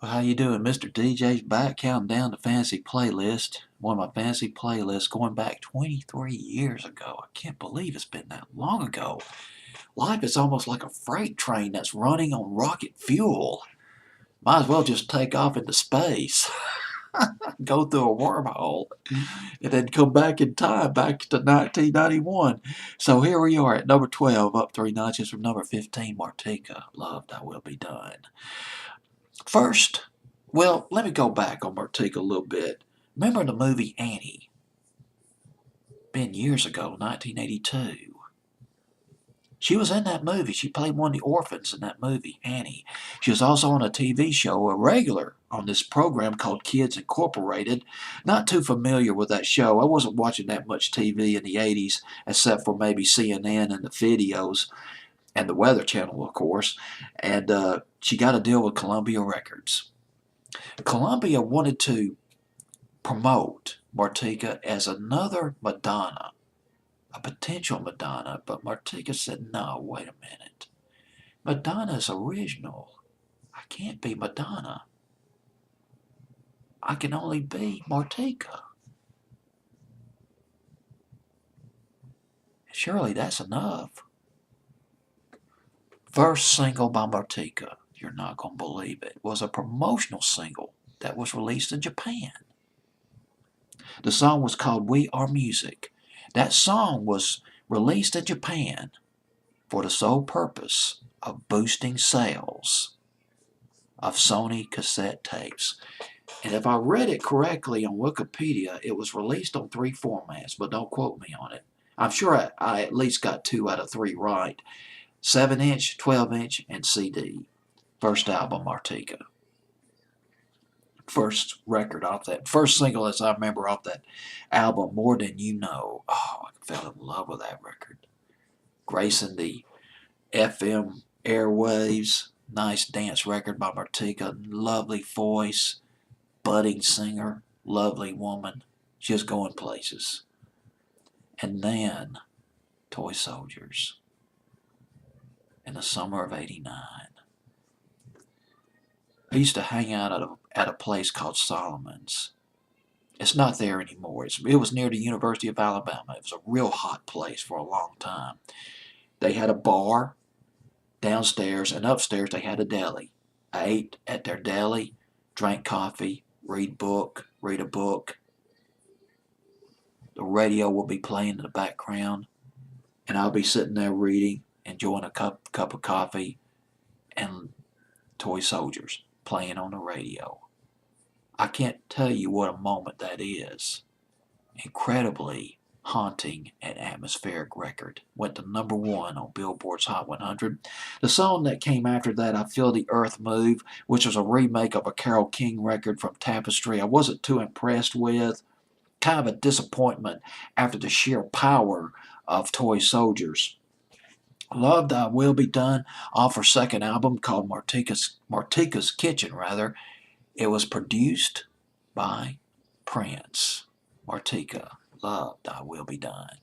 Well, how you doing? Mr. DJ's back counting down the fantasy playlist. One of my fantasy playlists going back 23 years ago. I can't believe it's been that long ago. Life is almost like a freight train that's running on rocket fuel. Might as well just take off into space, go through a wormhole, and then come back in time, back to 1991. So here we are at number 12, up three notches from number 15, Martika. Love Thy Will Be Done. First, well, let me go back on Martika a little bit. Remember the movie Annie? Been years ago, 1982. She was in that movie. She played one of the orphans in that movie, Annie. She was also on a TV show, a regular on this program called Kids Incorporated. Not too familiar with that show. I wasn't watching that much TV in the 80s, except for maybe CNN and the videos, and the Weather Channel, of course. And she got a deal with Columbia Records. Columbia wanted to promote Martika as another Madonna, a potential Madonna, but Martika said, no, wait a minute. Madonna's original. I can't be Madonna. I can only be Martika. Surely that's enough. First single by Martika, you're not going to believe it, was a promotional single that was released in Japan. The song was called We Are Music. That song was released in Japan for the sole purpose of boosting sales of Sony cassette tapes. And if I read it correctly on Wikipedia, it was released on 3 formats, but don't quote me on it. I'm sure I at least got 2 out of 3 right. 7-inch, 12-inch, and CD. First album, Martika. First record off that, first single as I remember off that album, More Than You Know. Oh, I fell in love with that record. Gracing the FM airwaves. Nice dance record by Martika. Lovely voice. Budding singer. Lovely woman. Just going places. And then Toy Soldiers in the summer of '89. I used to hang out at a place called Solomon's. It's not there anymore. It was near the University of Alabama. It was a real hot place for a long time. They had a bar downstairs, and upstairs they had a deli. I ate at their deli, drank coffee, read a book. The radio will be playing in the background, and I'll be sitting there reading, enjoying a cup of coffee, and Toy Soldiers playing on the radio. I can't tell you what a moment that is. Incredibly haunting and atmospheric record. Went to number 1 on Billboard's Hot 100. The song that came after that, I Feel the Earth Move, which was a remake of a Carole King record from Tapestry, I wasn't too impressed with. Kind of a disappointment after the sheer power of Toy Soldiers. Love Thy Will Be Done off her second album called Martika's Kitchen, rather. It was produced by Prince. Martika, Love Thy Will Be Done.